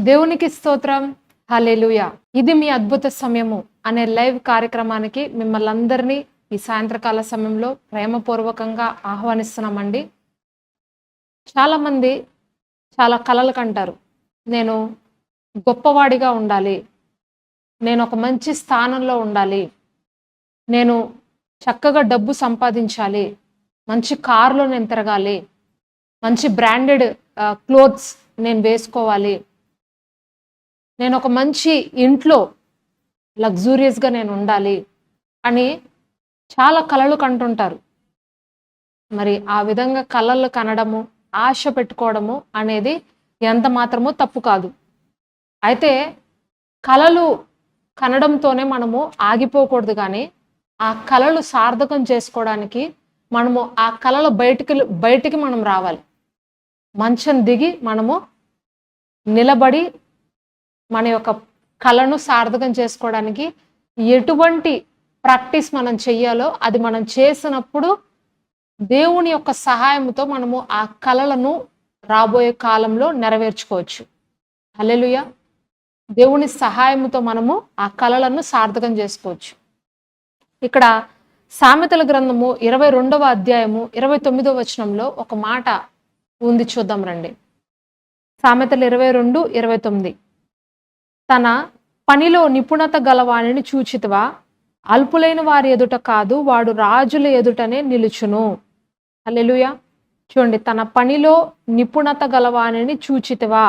దేవునికి స్తోత్రం. హల్లెలూయా. ఇది మీ అద్భుత సమయము అనే లైవ్ కార్యక్రమానికి మిమ్మల్ని అందరినీ ఈ సాయంత్రకాల సమయంలో ప్రేమపూర్వకంగా ఆహ్వానిస్తున్నామండి. చాలామంది చాలా కలలు కంటారు. నేను గొప్పవాడిగా ఉండాలి, నేను ఒక మంచి స్థానంలో ఉండాలి, నేను చక్కగా డబ్బు సంపాదించాలి, మంచి కారులో నేను తిరగాలి, మంచి బ్రాండెడ్ క్లోత్స్ నేను వేసుకోవాలి, నేను ఒక మంచి ఇంట్లో లగ్జూరియస్గా నేను ఉండాలి అని చాలా కలలు కంటుంటారు. మరి ఆ విధంగా కలలు కనడము, ఆశ పెట్టుకోవడము అనేది ఎంత మాత్రమూ తప్పు కాదు. అయితే కలలు కనడంతోనే మనము ఆగిపోకూడదు, కానీ ఆ కలలు సార్థకం చేసుకోవడానికి మనము ఆ కలల బయటికి మనం రావాలి. మంచం దిగి మనము నిలబడి మన యొక్క కళను సార్థకం చేసుకోవడానికి ఎటువంటి ప్రాక్టీస్ మనం చెయ్యాలో అది మనం చేసినప్పుడు దేవుని యొక్క సహాయంతో మనము ఆ కళలను రాబోయే కాలంలో నెరవేర్చుకోవచ్చు. హల్లెలూయా. దేవుని సహాయంతో మనము ఆ కళలను సార్థకం చేసుకోవచ్చు. ఇక్కడ సామెతల గ్రంథము 22వ అధ్యాయము 29వ వచనంలో ఒక మాట ఉంది, చూద్దాం రండి. సామెతలు 22:29. తన పనిలో నిపుణత గలవాణిని చూచితివా, అల్పులైన వారి ఎదుట కాదు, వాడు రాజుల ఎదుటనే నిలుచును. హల్లెలూయా. చూడండి, తన పనిలో నిపుణత గలవాణిని చూచితివా,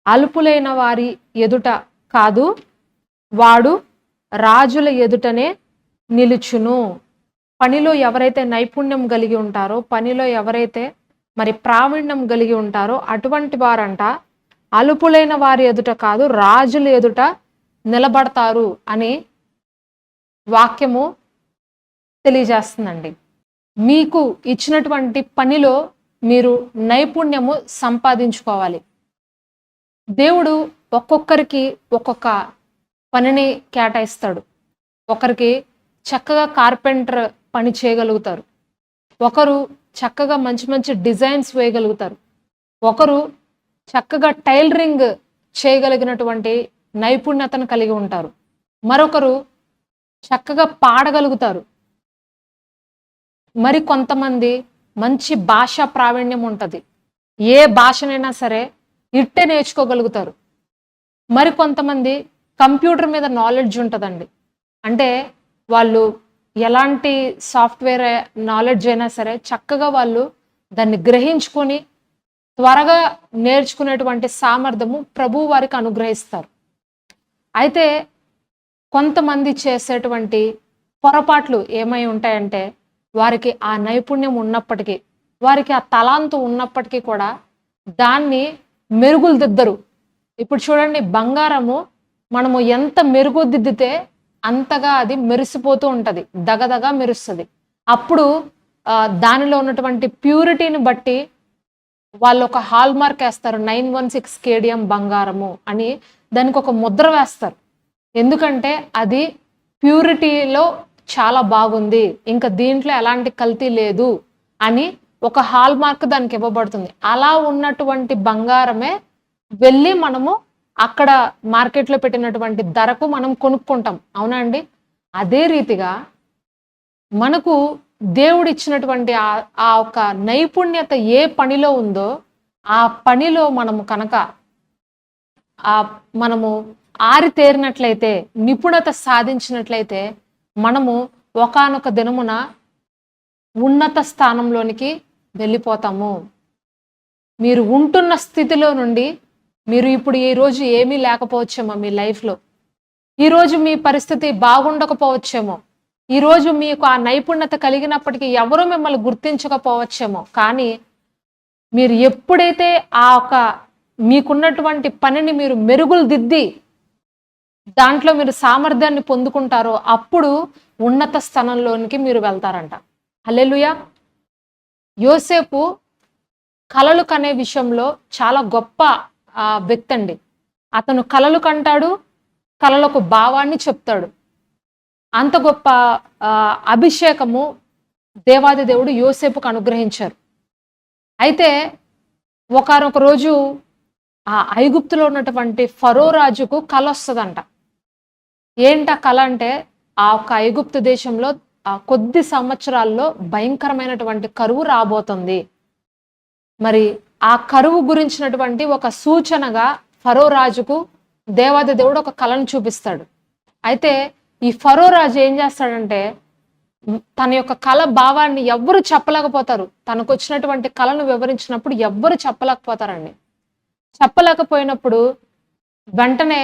అల్పులైన వారి ఎదుట కాదు, వాడు రాజుల ఎదుటనే నిలుచును. పనిలో ఎవరైతే నైపుణ్యం కలిగి ఉంటారో, పనిలో ఎవరైతే మరి ప్రావీణ్యం కలిగి ఉంటారో అటువంటి వారంట అలుపులైన వారి ఎదుట కాదు, రాజుల ఎదుట నిలబడతారు అని వాక్యము తెలియజేస్తుందండి. మీకు ఇచ్చినటువంటి పనిలో మీరు నైపుణ్యము సంపాదించుకోవాలి. దేవుడు ఒక్కొక్కరికి ఒక్కొక్క పనిని కేటాయిస్తాడు. ఒకరికి చక్కగా కార్పెంటర్ పని చేయగలుగుతారు, ఒకరు చక్కగా మంచి మంచి డిజైన్స్ వేయగలుగుతారు, ఒకరు చక్కగా టైలరింగ్ చేయగలిగినటువంటి నైపుణ్యతను కలిగి ఉంటారు, మరొకరు చక్కగా పాడగలుగుతారు, మరి కొంతమంది మంచి భాషా ప్రావీణ్యం ఉంటుంది, ఏ భాషనైనా సరే ఇట్టే నేర్చుకోగలుగుతారు, మరి కొంతమంది కంప్యూటర్ మీద నాలెడ్జ్ ఉంటుందండి. అంటే వాళ్ళు ఎలాంటి సాఫ్ట్వేర్ నాలెడ్జ్ అయినా సరే చక్కగా వాళ్ళు దాన్ని గ్రహించుకొని త్వరగా నేర్చుకునేటువంటి సామర్థ్యము ప్రభువు వారికి అనుగ్రహిస్తారు. అయితే కొంతమంది చేసేటువంటి పొరపాట్లు ఏమై ఉంటాయంటే, వారికి ఆ నైపుణ్యం ఉన్నప్పటికీ, వారికి ఆ తలాంతు ఉన్నప్పటికీ కూడా దాన్ని మెరుగులు దిద్దరు. ఇప్పుడు చూడండి, బంగారము మనము ఎంత మెరుగుదిద్దితే అంతగా అది మెరిసిపోతూ ఉంటుంది, దగదగా మెరుస్తుంది. అప్పుడు దానిలో ఉన్నటువంటి ప్యూరిటీని బట్టి వాళ్ళు ఒక హాల్ మార్క్ వేస్తారు, 916 కేడియం బంగారము అని దానికి ఒక ముద్ర వేస్తారు. ఎందుకంటే అది ప్యూరిటీలో చాలా బాగుంది, ఇంకా దీంట్లో ఎలాంటి కల్తీ లేదు అని ఒక హాల్ మార్క్ దానికి ఇవ్వబడుతుంది. అలా ఉన్నటువంటి బంగారమే వెళ్ళి మనము అక్కడ మార్కెట్లో పెట్టినటువంటి ధరకు మనం కొనుక్కుంటాం, అవునా అండి? అదే రీతిగా మనకు దేవుడిచ్చినటువంటి ఆ ఒక నైపుణ్యత ఏ పనిలో ఉందో ఆ పనిలో మనము కనుక మనము ఆరితేరినట్లయితే, నిపుణత సాధించినట్లయితే మనము ఒకానొక దినమున ఉన్నత స్థానంలోనికి వెళ్ళిపోతాము. మీరు ఉంటున్న స్థితిలో నుండి మీరు ఇప్పుడు ఈరోజు ఏమీ లేకపోవచ్చేమో మీ లైఫ్లో, ఈరోజు మీ పరిస్థితి బాగుండకపోవచ్చేమో, ఈరోజు మీకు ఆ నైపుణ్యత కలిగినప్పటికీ ఎవరూ మిమ్మల్ని గుర్తించకపోవచ్చేమో, కానీ మీరు ఎప్పుడైతే ఆ ఒక మీకున్నటువంటి పనిని మీరు మెరుగులు దిద్ది దాంట్లో మీరు సామర్థ్యాన్ని పొందుకుంటారో అప్పుడు ఉన్నత స్థానంలోనికి మీరు వెళ్తారంట. హల్లెలూయా. యోసేపు కలలు కనే విషయంలో చాలా గొప్ప వ్యక్తి అండి. అతను కలలు కంటాడు, కలలకు భావాన్ని చెప్తాడు. అంత గొప్ప అభిషేకము దేవాది దేవుడు యోసేపుకు అనుగ్రహించారు. అయితే ఒకానొక రోజు ఆ ఐగుప్తులో ఉన్నటువంటి ఫరో రాజుకు కల వస్తుందంట. ఏంట కల అంటే, ఆ ఒక్క ఐగుప్తు దేశంలో కొద్ది సంవత్సరాల్లో భయంకరమైనటువంటి కరువు రాబోతుంది. మరి ఆ కరువు గురించినటువంటి ఒక సూచనగా ఫరో రాజుకు దేవాది దేవుడు ఒక కలను చూపిస్తాడు. అయితే ఈ ఫరో రాజు ఏం చేస్తాడంటే, తన యొక్క కల భావాన్ని ఎవ్వరు చెప్పలేకపోతారు. తనకు వచ్చినటువంటి కలను వివరించినప్పుడు ఎవ్వరు చెప్పలేకపోతారండి. చెప్పలేకపోయినప్పుడు వెంటనే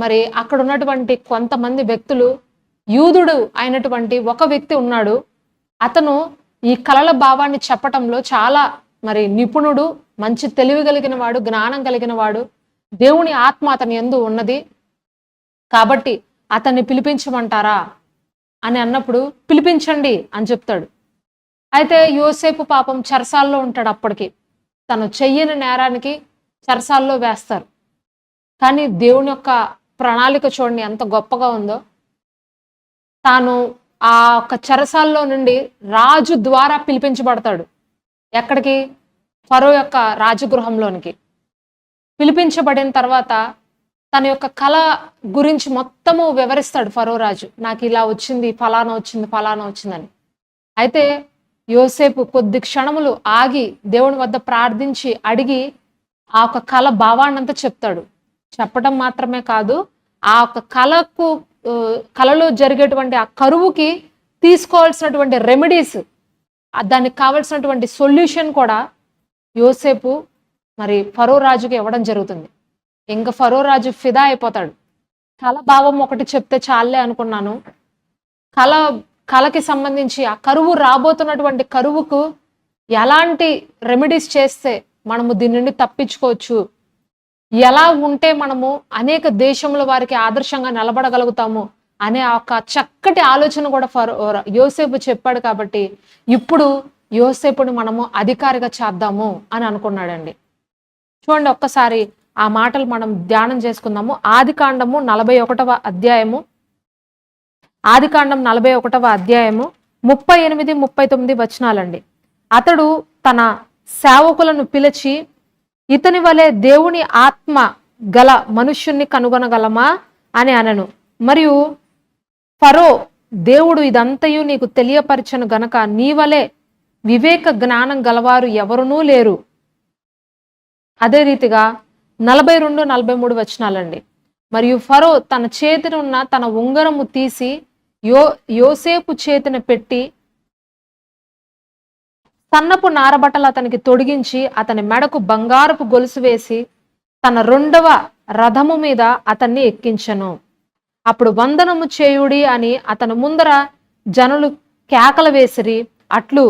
మరి అక్కడ ఉన్నటువంటి కొంతమంది వ్యక్తులు, యూదుడు అయినటువంటి ఒక వ్యక్తి ఉన్నాడు. అతను ఈ కలల భావాన్ని చెప్పటంలో చాలా మరి నిపుణుడు, మంచి తెలివి కలిగిన వాడు, జ్ఞానం కలిగిన వాడు. దేవుని ఆత్మ అతని యందు ఉన్నది. కాబట్టి అతన్ని పిలిపించమంటారా అని అన్నప్పుడు, పిలిపించండి అని చెప్తాడు. అయితే యోసేపు పాపం చెరసాల్లో ఉంటాడు అప్పటికి. తను చెయ్యని నేరానికి చెరసాల్లో వేస్తారు. కానీ దేవుని యొక్క ప్రణాళిక చూడండి ఎంత గొప్పగా ఉందో. తాను ఆ ఒక్క చెరసాల్లో నుండి రాజు ద్వారా పిలిపించబడతాడు. ఎక్కడికి? ఫరో యొక్క రాజగృహంలోనికి. పిలిపించబడిన తర్వాత తన యొక్క కళ గురించి మొత్తము వివరిస్తాడు ఫరో రాజు. నాకు ఇలా వచ్చింది, ఫలానా వచ్చింది, ఫలానా వచ్చిందని. అయితే యోసేపు కొద్ది క్షణములు ఆగి దేవుని వద్ద ప్రార్థించి అడిగి ఆ ఒక కళ భావాన్నంతా చెప్తాడు. చెప్పడం మాత్రమే కాదు, ఆ ఒక కళలో జరిగేటువంటి ఆ కరువుకి తీసుకోవాల్సినటువంటి రెమెడీస్, దానికి కావలసినటువంటి సొల్యూషన్ కూడా యోసేపు మరి ఫరో రాజుకి ఇవ్వడం జరుగుతుంది. ఇంకా ఫరో రాజు ఫిదా అయిపోతాడు. కళ భావం ఒకటి చెప్తే చాలే అనుకున్నాను. కళకి సంబంధించి ఆ కరువు రాబోతున్నటువంటి కరువుకు ఎలాంటి రెమెడీస్ చేస్తే మనము దీని నుండి తప్పించుకోవచ్చు, ఎలా ఉంటే మనము అనేక దేశముల వారికి ఆదర్శంగా నిలబడగలుగుతాము అనే ఒక చక్కటి ఆలోచన కూడా యోసేపు చెప్పాడు. కాబట్టి ఇప్పుడు యోసేపుని మనము అధికారిగా చేద్దాము అని అనుకున్నాడండి. చూడండి ఒక్కసారి ఆ మాటలు మనం ధ్యానం చేసుకుందాము. ఆదికాండము 41వ అధ్యాయము, ఆదికాండం 41వ అధ్యాయము 38, 39 వచనాలండి. అతడు తన సేవకులను పిలిచి, ఇతని వలె దేవుని ఆత్మ గల మనుష్యుణ్ణి కనుగొనగలమా అని అనను. మరియు ఫరో, దేవుడు ఇదంతయు నీకు తెలియపరచను గనక నీ వలె వివేక జ్ఞానం గలవారు ఎవరునూ లేరు. అదే రీతిగా 42, 43 వచనాలండి. మరియు ఫరో తన చేతిన ఉన్న తన ఉంగరము తీసి యోసేపు చేతిన పెట్టి సన్నపు నారబట్టలు అతనికి తొడిగించి అతని మెడకు బంగారపు గొలుసు వేసి తన 2వ రథము మీద అతన్ని ఎక్కించెను. అప్పుడు వందనము చేయుడి అని అతని ముందర జనులు కేకలు వేసిరి. అట్లు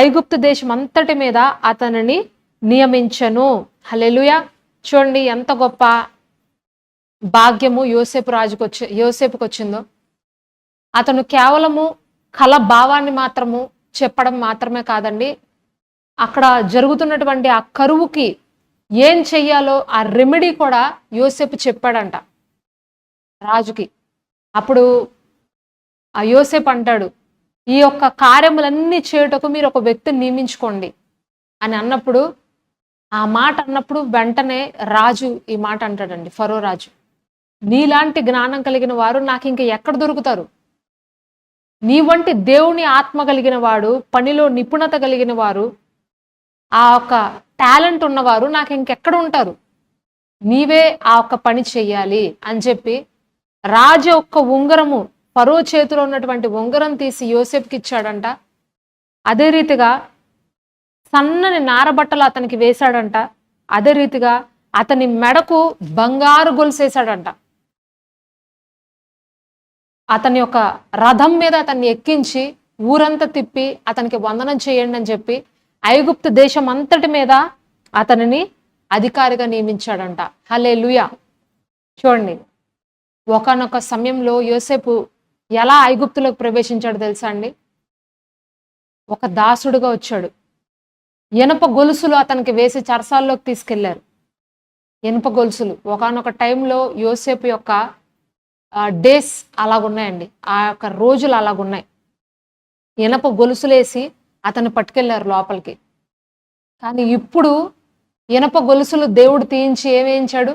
ఐగుప్తు దేశం అంతటి మీద అతనిని నియమించెను. హల్లెలూయా. చూడండి ఎంత గొప్ప భాగ్యము యోసేపుకి వచ్చిందో. అతను కేవలము కళ భావాన్ని మాత్రము చెప్పడం మాత్రమే కాదండి, అక్కడ జరుగుతున్నటువంటి ఆ కరువుకి ఏం చెయ్యాలో ఆ రెమెడీ కూడా యోసేపు చెప్పాడంట రాజుకి. అప్పుడు ఆ యోసేపు అంటాడు, ఈ యొక్క కార్యములన్నీ చేయుటకు మీరు ఒక వ్యక్తిని నియమించుకోండి అని అన్నప్పుడు, ఆ మాట అన్నప్పుడు వెంటనే రాజు ఈ మాట అంటాడండి, ఫరో రాజు, నీలాంటి జ్ఞానం కలిగిన వారు నాకు ఇంక ఎక్కడ దొరుకుతారు? నీ వంటి దేవుని ఆత్మ కలిగిన వాడు, పనిలో నిపుణత కలిగిన వారు, ఆ ఒక టాలెంట్ ఉన్నవారు నాకు ఇంకెక్కడ ఉంటారు? నీవే ఆ ఒక్క పని చెయ్యాలి అని చెప్పి రాజు ఒక్క ఉంగరము, ఫరో చేతిలో ఉన్నటువంటి ఉంగరం తీసి యోసేపుకి ఇచ్చాడంట. అదే రీతిగా సన్నని నారబట్టలు అతనికి వేశాడంట. అదే రీతిగా అతని మెడకు బంగారు గొలుసేశాడంట. అతని యొక్క రథం మీద అతన్ని ఎక్కించి ఊరంతా తిప్పి అతనికి వందనం చేయండి అని చెప్పి ఐగుప్తు దేశం అంతటి మీద అతనిని అధికారిగా నియమించాడంట. హల్లెలూయా. చూడండి, ఒకానొక సమయంలో యోసేపు ఎలా ఐగుప్తులోకి ప్రవేశించాడు తెలుసా అండి? ఒక దాసుడుగా వచ్చాడు. ఇనప గొలుసులు అతనికి వేసి చెరసాల్లోకి తీసుకెళ్లారు. ఇనుప గొలుసులు ఒకానొక టైంలో యోసేపు యొక్క డేస్ అలాగున్నాయండి, ఆ యొక్క రోజులు అలాగున్నాయి. ఇనప గొలుసులేసి అతన్ని పట్టుకెళ్లారు లోపలికి. కానీ ఇప్పుడు ఇనప గొలుసులు దేవుడు తీయించి ఏమేయించాడు?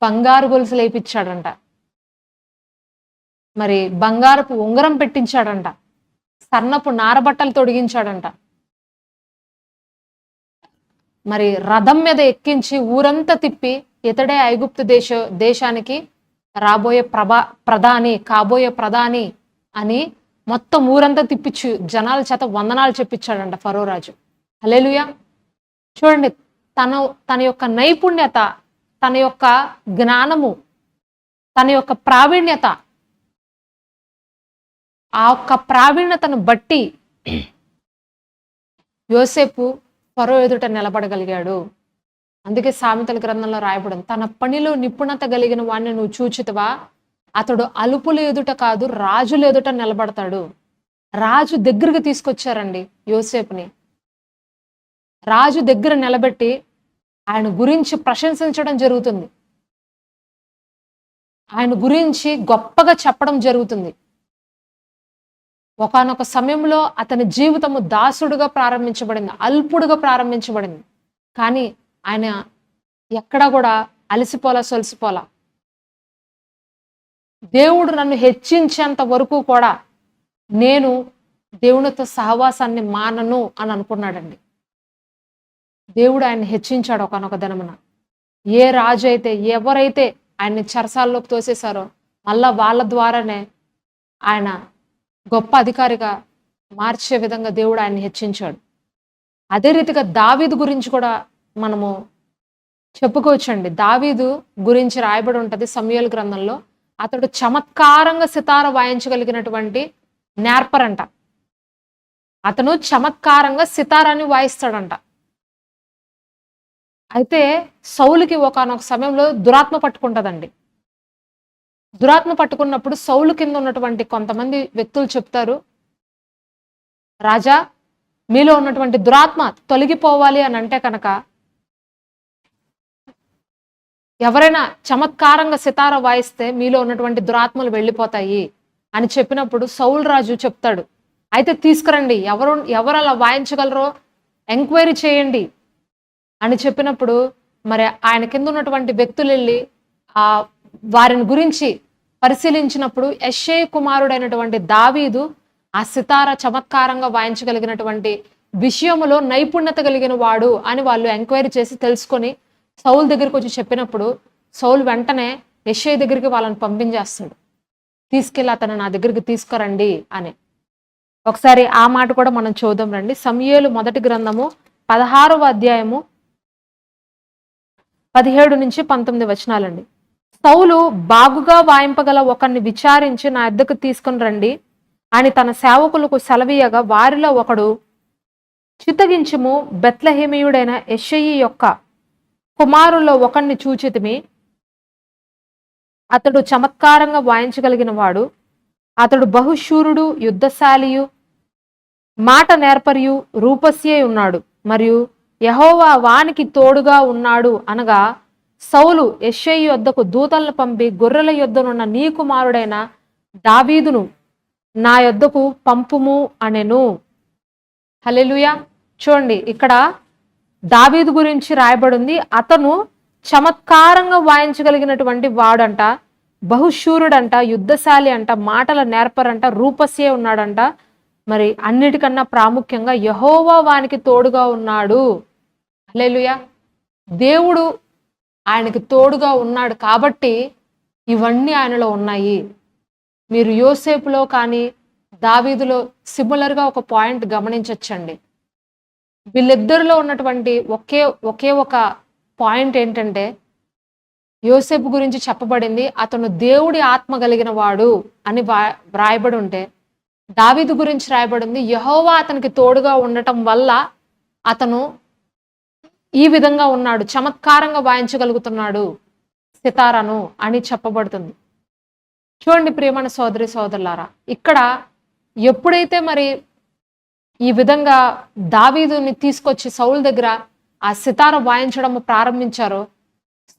బంగారు గొలుసులు వేయించాడంట. మరి బంగారపు ఉంగరం పెట్టించాడంట. సన్నపు నారబట్టలు తొడిగించాడంట. మరి రథం మీద ఎక్కించి ఊరంతా తిప్పి ఇతడే ఐగుప్తు దేశానికి రాబోయే కాబోయే ప్రధాని అని మొత్తం ఊరంతా తిప్పించి జనాల చేత వందనాలు చెప్పించాడంట ఫరో రాజు. హల్లెలూయా. చూడండి, తన యొక్క నైపుణ్యత, తన యొక్క జ్ఞానము, తన యొక్క ప్రావీణ్యత, ఆ యొక్క ప్రావీణ్యతను బట్టి యోసేపు ఫరో ఎదుట నిలబడగలిగాడు. అందుకే సామెతల గ్రంథంలో రాయబడింది, తన పనిలో నిపుణత కలిగిన వాడిని నువ్వు చూచితవా, అతడు అలుపుల ఎదుట కాదు రాజుల ఎదుట నిలబడతాడు. రాజు దగ్గరికి తీసుకొచ్చారండి యోసేపుని. రాజు దగ్గర నిలబెట్టి ఆయన గురించి ప్రశంసించడం జరుగుతుంది. ఆయన గురించి గొప్పగా చెప్పడం జరుగుతుంది. ఒకానొక సమయంలో అతని జీవితము దాసుడుగా ప్రారంభించబడింది, అల్పుడుగా ప్రారంభించబడింది. కానీ ఆయన ఎక్కడా కూడా అలసిపోలా, సొలసిపోలా. దేవుడు నన్ను హెచ్చించేంత వరకు కూడా నేను దేవునితో సహవాసాన్ని మానను అని అనుకున్నాడండి. దేవుడు ఆయన్ని హెచ్చించాడు ఒకానొక దినమున. ఏ రాజు అయితే, ఎవరైతే ఆయన్ని చెరసాల్లోకి తోసేశారో మళ్ళా వాళ్ళ ద్వారానే ఆయన గొప్ప అధికారిగా మార్చే విధంగా దేవుడు ఆయన్ని హెచ్చించాడు. అదే రీతిగా దావీదు గురించి కూడా మనము చెప్పుకోవచ్చండి. దావీదు గురించి రాయబడి ఉంటుంది సమూయేలు గ్రంథంలో. అతడు చమత్కారంగా సితార వాయించగలిగినటువంటి నేర్పరంట. అతను చమత్కారంగా సితారాన్ని వాయిస్తాడంట. అయితే సౌలుకి ఒకానొక సమయంలో దురాత్మ పట్టుకుంటుందండి. దురాత్మ పట్టుకున్నప్పుడు సౌలు కింద ఉన్నటువంటి కొంతమంది వ్యక్తులు చెప్తారు, రాజా మీలో ఉన్నటువంటి దురాత్మ తొలగిపోవాలి అని అంటే కనుక ఎవరైనా చమత్కారంగా సితార వాయిస్తే మీలో ఉన్నటువంటి దురాత్మలు వెళ్ళిపోతాయి అని చెప్పినప్పుడు సౌలు రాజు చెప్తాడు, అయితే తీసుకురండి, ఎవరు అలా వాయించగలరో ఎంక్వైరీ చేయండి అని చెప్పినప్పుడు మరి ఆయన కింద ఉన్నటువంటి వ్యక్తులు వెళ్ళి వారిని గురించి పరిశీలించినప్పుడు యెష్షై కుమారుడైనటువంటి దావీదు ఆ సితార చమత్కారంగా వాయించగలిగినటువంటి విషయములో నైపుణ్యత కలిగిన వాడు అని వాళ్ళు ఎంక్వైరీ చేసి తెలుసుకొని సౌలు దగ్గరికి వచ్చి చెప్పినప్పుడు సౌలు వెంటనే యెష్షై దగ్గరికి వాళ్ళని పంపించేస్తాడు, తీసుకెళ్ళి అతను నా దగ్గరికి తీసుకురండి అని. ఒకసారి ఆ మాట కూడా మనం చూద్దాం రండి. సమూయేలు మొదటి గ్రంథము 16వ అధ్యాయము 17 నుంచి 19 వచనాలండి. సౌలు బాగుగా వాయింపగల ఒకరిని విచారించి నా యొద్దకు తీసుకుని రండి అని తన సేవకులకు సెలవీయగా వారిలో ఒకడు, చిత్తగించుము, బెత్లెహేమీయుడైన యెష్షయి యొక్క కుమారుల్లో ఒకరిని చూచితిమి, అతడు చమత్కారంగా వాయించగలిగిన వాడు, అతడు బహుశూరుడు, యుద్ధశాలియు, మాట నేర్పరియు, రూపస్యే ఉన్నాడు, మరియు యెహోవా వానికి తోడుగా ఉన్నాడు అనగా సౌలు యెష్షయి యొద్దకు దూతలను పంపి గొర్రెల యొద్దనున్న నీ కుమారుడైన దావీదును నా యొద్దకు పంపుము అనెను. హల్లెలూయా. చూడండి, ఇక్కడ దావీదు గురించి రాయబడింది, అతను చమత్కారంగా వాయించగలిగినటువంటి వాడంట, బహుశూరుడంట, యుద్ధశాలి అంట, మాటల నేర్పరంట, రూపస్యే ఉన్నాడంట. మరి అన్నిటికన్నా ప్రాముఖ్యంగా యెహోవా వానికి తోడుగా ఉన్నాడు. హల్లెలూయా. దేవుడు ఆయనకి తోడుగా ఉన్నాడు కాబట్టి ఇవన్నీ ఆయనలో ఉన్నాయి. మీరు యోసేపులో కానీ దావీదులో సిమిలర్గా ఒక పాయింట్ గమనించవచ్చండి. వీళ్ళిద్దరిలో ఉన్నటువంటి ఒకే ఒక పాయింట్ ఏంటంటే, యోసేపు గురించి చెప్పబడింది అతను దేవుడి ఆత్మ కలిగిన వాడు అని వ్రాయబడి ఉంటే, దావీదు గురించి రాయబడింది యెహోవా అతనికి తోడుగా ఉండటం వల్ల అతను ఈ విధంగా ఉన్నాడు, చమత్కారంగా వాయించగలుగుతున్నాడు సితారాను అని చెప్పబడుతుంది. చూడండి ప్రియమైన సోదరి సోదరులారా, ఇక్కడ ఎప్పుడైతే మరి ఈ విధంగా దావీదుని తీసుకొచ్చి సౌలు దగ్గర ఆ సితార వాయించడం ప్రారంభించారో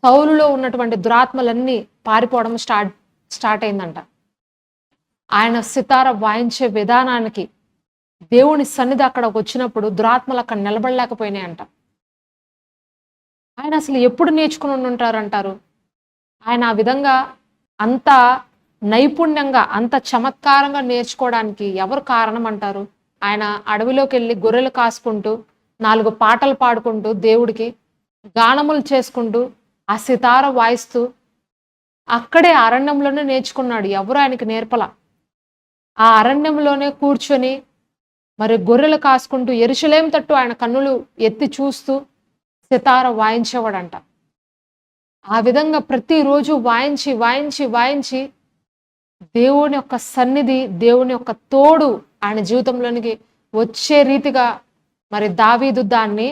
సౌలులో ఉన్నటువంటి దురాత్మలన్నీ పారిపోవడం స్టార్ట్ అయిందంట. ఆయన సితార వాయించే విధానానికి దేవుని సన్నిధి అక్కడ వచ్చినప్పుడు దురాత్మలు అక్కడ నిలబడలేకపోయినాయంట. ఆయన అసలు ఎప్పుడు నేర్చుకుని ఉంటారంటారు? ఆయన ఆ విధంగా అంత నైపుణ్యంగా, అంత చమత్కారంగా నేర్చుకోవడానికి ఎవరు కారణం అంటారు? ఆయన అడవిలోకెళ్ళి గొర్రెలు కాసుకుంటూ, 4 పాటలు పాడుకుంటూ దేవుడికి గానములు చేసుకుంటూ, ఆ సితార వాయిస్తూ, అక్కడే అరణ్యంలోనే నేర్చుకున్నాడు. ఎవరు ఆయనకి నేర్పల. ఆ అరణ్యంలోనే కూర్చొని మరి గొర్రెలు కాసుకుంటూ యెరూషలేము తట్టు ఆయన కన్నులు ఎత్తి చూస్తూ సితార వాయించేవాడంట. ఆ విధంగా ప్రతిరోజు వాయించి, వాయించి, వాయించి దేవుని యొక్క సన్నిధి, దేవుని యొక్క తోడు ఆయన జీవితంలోనికి వచ్చే రీతిగా మరి దావీదు దాన్ని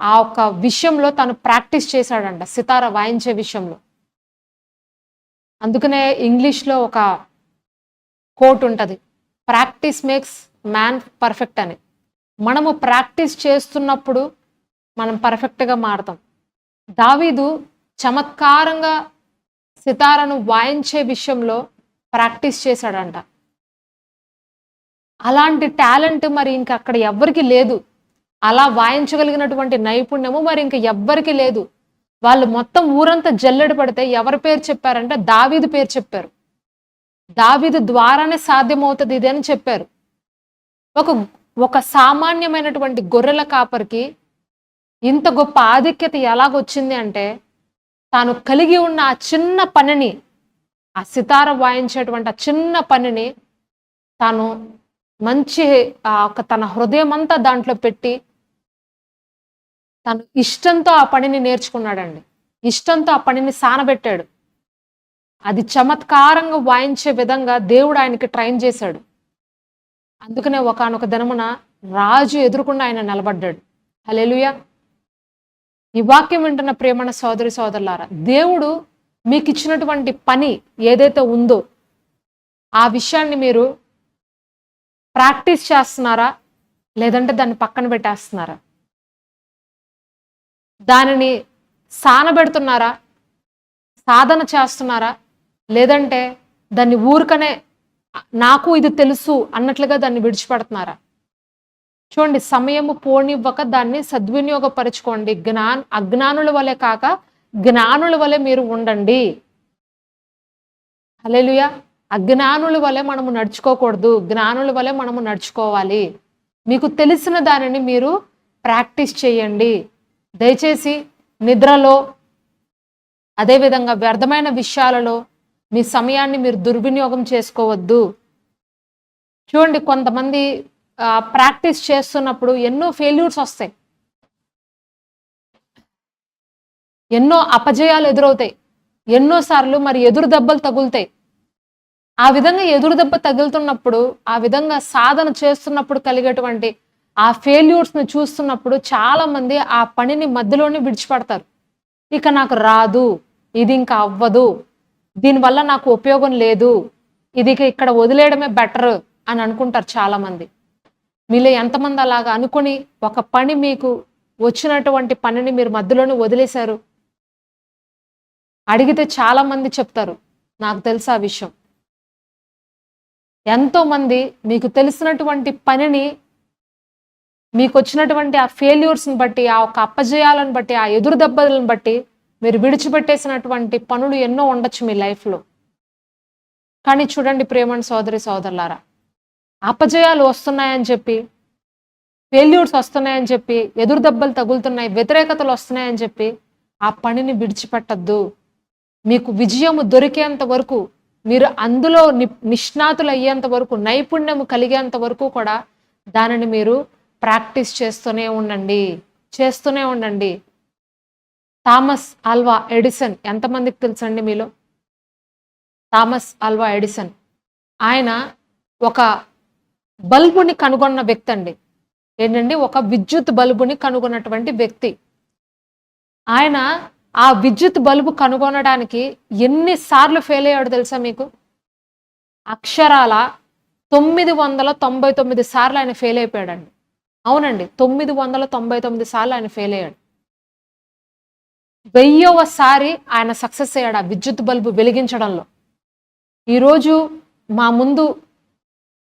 ఆ ఒక్క విషయంలో తను ప్రాక్టీస్ చేశాడంట. సితార వాయించే విషయంలో. అందుకనే ఇంగ్లీష్‌లో ఒక కోట్ ఉంటది. ప్రాక్టీస్ మేక్స్ మ్యాన్ పర్ఫెక్ట్ అని. మనము ప్రాక్టీస్ చేస్తున్నప్పుడు మనం పర్ఫెక్ట్‌గా మారతాం. దావీదు చమత్కారంగా సితారను వాయించే విషయంలో ప్రాక్టీస్ చేశాడంట. అలాంటి టాలెంట్ మరి ఇంక అక్కడ ఎవ్వరికీ లేదు. అలా వాయించగలిగినటువంటి నైపుణ్యము మరి ఇంక ఎవ్వరికీ లేదు. వాళ్ళు మొత్తం ఊరంతా జల్లెడ పడితే ఎవరి పేరు చెప్పారంటే దావీదు పేరు చెప్పారు. దావీదు ద్వారానే సాధ్యమవుతది ఇది అని చెప్పారు. ఒక ఒక సామాన్యమైనటువంటి గొర్రెల కాపరికి ఇంత గొప్ప ఆధిక్యత ఎలాగొచ్చింది అంటే, తాను కలిగి ఉన్న ఆ చిన్న పనిని, ఆ సితార వాయించేటువంటి ఆ చిన్న పనిని తాను మంచి తన హృదయమంతా దాంట్లో పెట్టి, తను ఇష్టంతో ఆ పనిని నేర్చుకున్నాడండి. ఇష్టంతో ఆ పనిని సానబెట్టాడు. అది చమత్కారంగా వాయించే విధంగా దేవుడు ఆయనకి ట్రైన్ చేశాడు. అందుకనే ఒకానొక దినమున రాజు ఎదురుకుండా ఆయన నిలబడ్డాడు. హల్లెలూయా! ఈ వాక్యం వింటున్న ప్రియమైన సోదరి సోదరులారా, దేవుడు మీకిచ్చినటువంటి పని ఏదైతే ఉందో, ఆ విషయాన్ని మీరు ప్రాక్టీస్ చేస్తున్నారా? లేదంటే దాన్ని పక్కన పెట్టేస్తున్నారా? దానిని సానబెడుతున్నారా? సాధన చేస్తున్నారా? లేదంటే దాన్ని ఊరికనే నాకు ఇది తెలుసు అన్నట్లుగా దాన్ని విడిచిపెడుతున్నారా? చూడండి, సమయము పోనివ్వక దాన్ని సద్వినియోగపరచుకోండి. అజ్ఞానుల వలె కాక జ్ఞానుల వలె మీరు ఉండండి. హల్లెలూయా! అజ్ఞానుల వలె మనము నడుచుకోకూడదు. జ్ఞానుల వలె మనము నడుచుకోవాలి. మీకు తెలిసిన దానిని మీరు ప్రాక్టీస్ చేయండి. దయచేసి నిద్రలో, అదేవిధంగా వ్యర్థమైన విషయాలలో మీ సమయాన్ని మీరు దుర్వినియోగం చేసుకోవద్దు. చూడండి, కొంతమంది ప్రాక్టీస్ చేస్తున్నప్పుడు ఎన్నో ఫెయిల్యూర్స్ వస్తాయి. ఎన్నో అపజయాలు ఎదురవుతాయి. ఎన్నోసార్లు మరి ఎదురు దెబ్బలు తగులుతాయి. ఆ విధంగా ఎదురు దెబ్బ తగులుతున్నప్పుడు, ఆ విధంగా సాధన చేస్తున్నప్పుడు కలిగేటువంటి ఆ ఫెయిల్యూర్స్‌ని చూస్తున్నప్పుడు చాలామంది ఆ పనిని మధ్యలోనే విడిచిపెడతారు. ఇక నాకు రాదు, ఇది ఇంకా అవ్వదు, దీనివల్ల నాకు ఉపయోగం లేదు, ఇది ఇక్కడ వదిలేయడమే బెటర్ అని అనుకుంటారు చాలామంది. మీలో ఎంతమంది అలాగా అనుకుని ఒక పని, మీకు వచ్చినటువంటి పనిని మీరు మధ్యలోనే వదిలేశారు? అడిగితే చాలామంది చెప్తారు, నాకు తెలుసు ఆ విషయం. ఎంతోమంది మీకు తెలిసినటువంటి పనిని, మీకొచ్చినటువంటి ఆ ఫెయిల్యూర్స్‌ని బట్టి, ఆ ఒక అపజయాలను బట్టి, ఆ ఎదురు దెబ్బలను బట్టి మీరు విడిచిపెట్టేసినటువంటి పనులు ఎన్నో ఉండొచ్చు మీ లైఫ్‌లో. కానీ చూడండి ప్రియమైన సోదరి సోదరులారా, అపజయాలు వస్తున్నాయని చెప్పి, ఫెయిల్యూర్స్ వస్తున్నాయని చెప్పి, ఎదురు దెబ్బలు తగులుతున్నాయి, వ్యతిరేకతలు వస్తున్నాయని చెప్పి ఆ పనిని విడిచిపెట్టద్దు. మీకు విజయము దొరికేంత వరకు, మీరు అందులో నిష్ణాతులు అయ్యేంత వరకు, నైపుణ్యము కలిగేంత వరకు కూడా దానిని మీరు ప్రాక్టీస్ చేస్తూనే ఉండండి. చేస్తూనే ఉండండి. థామస్ ఆల్వా ఎడిసన్ ఎంతమందికి తెలుసండి మీలో? థామస్ ఆల్వా ఎడిసన్ ఆయన ఒక బల్బుని కనుగొన్న వ్యక్తి అండి. ఏంటండి? ఒక విద్యుత్ బల్బుని కనుగొన్నటువంటి వ్యక్తి. ఆయన ఆ విద్యుత్ బల్బు కనుగొనడానికి ఎన్నిసార్లు ఫెయిల్ అయ్యాడో తెలుసా మీకు? అక్షరాల 999 సార్లు ఆయన ఫెయిల్ అయిపోయాడండి. అవునండి, 999 సార్లు ఆయన ఫెయిల్ అయ్యాడు. 1000వ సారి ఆయన సక్సెస్ అయ్యాడు ఆ విద్యుత్ బల్బు వెలిగించడంలో. ఈరోజు మా ముందు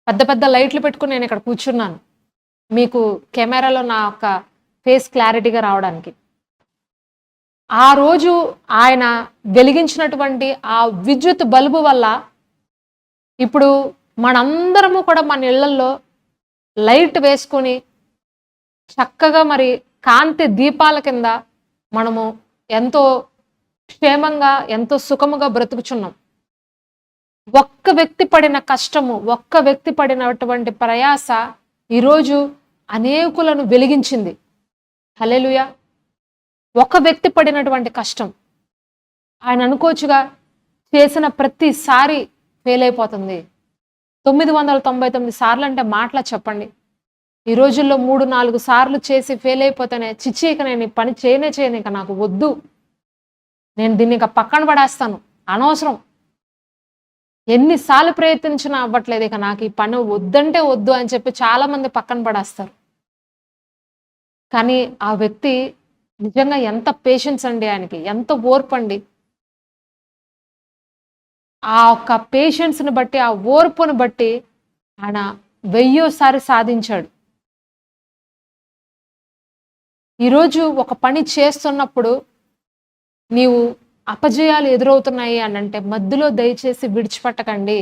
పెద్ద పెద్ద లైట్లు పెట్టుకుని నేను ఇక్కడ కూర్చున్నాను. మీకు కెమెరాలో నా యొక్క ఫేస్ క్లారిటీగా రావడానికి. ఆ రోజు ఆయన వెలిగించినటువంటి ఆ విద్యుత్ బల్బు వల్ల ఇప్పుడు మనందరము కూడా మన ఇళ్లల్లో లైట్ వేసుకొని చక్కగా మరి కాంతి దీపాల కింద మనము ఎంతో క్షేమంగా, ఎంతో సుఖముగా బ్రతుకుచున్నాం. ఒక్క వ్యక్తి పడిన కష్టము, ఒక్క వ్యక్తి పడినటువంటి ప్రయాస ఈరోజు అనేకులను వెలిగించింది. హల్లెలూయా. ఒక వ్యక్తి పడినటువంటి కష్టం ఆయన అనుకోవచ్చుగా, చేసిన ప్రతిసారి ఫెయిల్ అయిపోతుంది. 999 సార్లు అంటే మాటలా చెప్పండి. ఈ రోజుల్లో 3-4 సార్లు చేసి ఫెయిల్ అయిపోతేనే చిచ్చి ఇక నేను ఈ పని చేయనే చేయను, ఇక నాకు వద్దు, నేను దీన్ని ఇక పక్కన పడేస్తాను, అనవసరం, ఎన్నిసార్లు ప్రయత్నించినా అవ్వట్లేదు, ఇక నాకు ఈ పని వద్దంటే వద్దు అని చెప్పి చాలా మంది పక్కన పడేస్తారు. కానీ ఆ వ్యక్తి నిజంగా ఎంత పేషెన్స్ అండి, ఆయనకి ఎంత ఓర్పు అండి. ఆ ఒక్క పేషెన్స్ని బట్టి, ఆ ఓర్పును బట్టి ఆయన 1000సారి సాధించాడు. ఈరోజు ఒక పని చేస్తున్నప్పుడు నీవు అపజయాలు ఎదురవుతున్నాయి అని అంటే మధ్యలో దయచేసి విడిచిపెట్టకండి.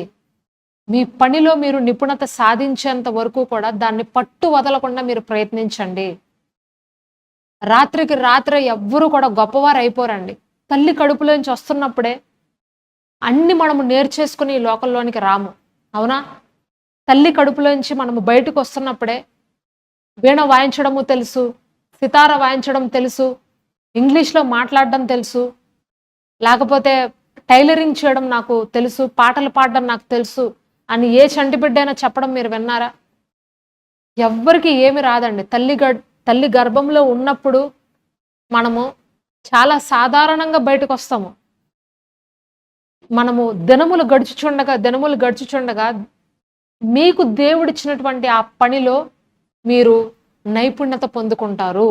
మీ పనిలో మీరు నిపుణత సాధించేంత వరకు కూడా దాన్ని పట్టు వదలకుండా మీరు ప్రయత్నించండి. రాత్రికి రాత్రే ఎవ్వరూ కూడా గొప్పవారు అయిపోరండి. తల్లి కడుపులోంచి వస్తున్నప్పుడే అన్ని మనము నేర్చేసుకుని ఈ లోకంలోనికి రాము, అవునా? తల్లి కడుపులోంచి మనము బయటకు వస్తున్నప్పుడే వీణ వాయించడము తెలుసు, సితార వాయించడం తెలుసు, ఇంగ్లీష్లో మాట్లాడడం తెలుసు, లేకపోతే టైలరింగ్ చేయడం నాకు తెలుసు, పాటలు పాడడం నాకు తెలుసు అని ఏ చంటి బిడ్డైనా చెప్పడం మీరు విన్నారా? ఎవ్వరికి ఏమి రాదండి. తల్లి గర్భంలో ఉన్నప్పుడు మనము చాలా సాధారణంగా బయటకు వస్తాము. మనము దినములు గడుచుచుండగా మీకు దేవుడిచ్చినటువంటి ఆ పనిలో మీరు నైపుణ్యత పొందుకుంటారు.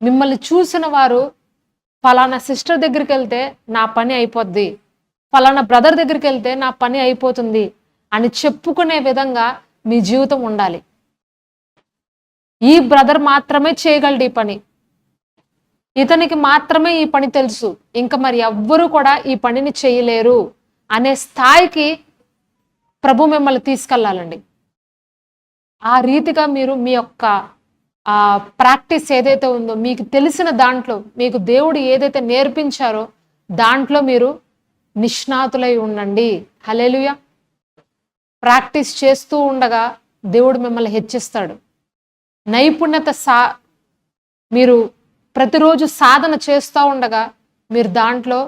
మిమ్మల్ని చూసిన వారు ఫలానా సిస్టర్ దగ్గరికి వెళ్తే నా పని అయిపోద్ది, ఫలానా బ్రదర్ దగ్గరికి వెళ్తే నా పని అయిపోతుంది అని చెప్పుకునే విధంగా మీ జీవితం ఉండాలి. ఈ బ్రదర్ మాత్రమే చేయగలడు ఈ పని, ఇతనికి మాత్రమే ఈ పని తెలుసు, ఇంకా మరి ఎవ్వరూ కూడా ఈ పనిని చేయలేరు అనే స్థాయికి ప్రభు మిమ్మల్ని తీసుకెళ్లాలండి. ఆ రీతిగా మీరు మీ యొక్క ప్రాక్టీస్ ఏదైతే ఉందో, మీకు తెలిసిన దాంట్లో, మీకు దేవుడు ఏదైతే నేర్పించారో దాంట్లో మీరు నిష్ణాతులై ఉండండి. హల్లెలూయా. ప్రాక్టీస్ చేస్తూ ఉండగా దేవుడు మిమ్మల్ని హెచ్చిస్తాడు. నైపుణ్యత మీరు ప్రతిరోజు సాధన చేస్తూ ఉండగా మీరు దాంట్లో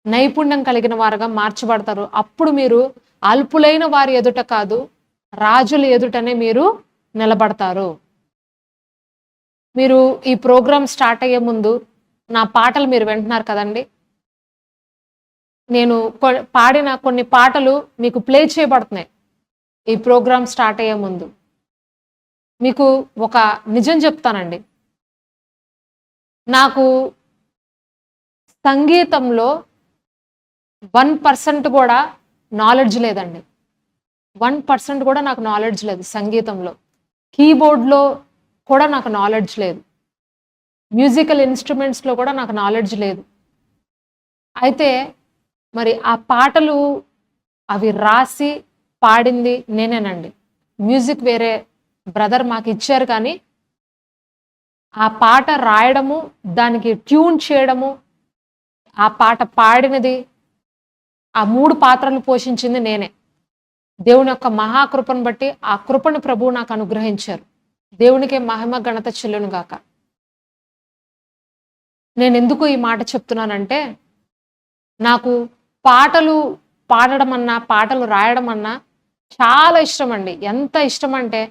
నైపుణ్యం కలిగిన వారుగా మార్చబడతారు. అప్పుడు మీరు అల్పులైన వారి ఎదుట కాదు, రాజుల ఎదుటనే మీరు నిలబడతారు. మీరు ఈ ప్రోగ్రాం స్టార్ట్ అయ్యే ముందు నా పాటలు మీరు వింటున్నారు కదండి. నేను పాడిన కొన్ని పాటలు మీకు ప్లే చేయబడుతున్నాయి ఈ ప్రోగ్రాం స్టార్ట్ అయ్యే ముందు. మీకు ఒక నిజం చెప్తానండి, నాకు సంగీతంలో 1% కూడా నాలెడ్జ్ లేదండి. 1% కూడా నాకు నాలెడ్జ్ లేదు సంగీతంలో. కీబోర్డ్లో కూడా నాకు నాలెడ్జ్ లేదు, మ్యూజికల్ ఇన్స్ట్రుమెంట్స్లో కూడా నాకు నాలెడ్జ్ లేదు. అయితే మరి ఆ పాటలు అవి రాసి పాడింది నేనేనండి. మ్యూజిక్ వేరే బ్రదర్ మాకు ఇచ్చారు, కానీ ఆ పాట రాయడము, దానికి ట్యూన్ చేయడము, ఆ పాట పాడినది, ఆ 3 పాత్రలు పోషించింది నేనే. దేవుని యొక్క మహాకృపను బట్టి ఆ కృపను ప్రభువు నాకు అనుగ్రహించారు. దేవునికే మహిమ ఘనత చెల్లును గాక. నేను ఎందుకు ఈ మాట చెప్తున్నానంటే, నాకు పాటలు పాడడం అన్నా, పాటలు రాయడం అన్నా చాలా ఇష్టం అండి. ఎంత ఇష్టం అంటే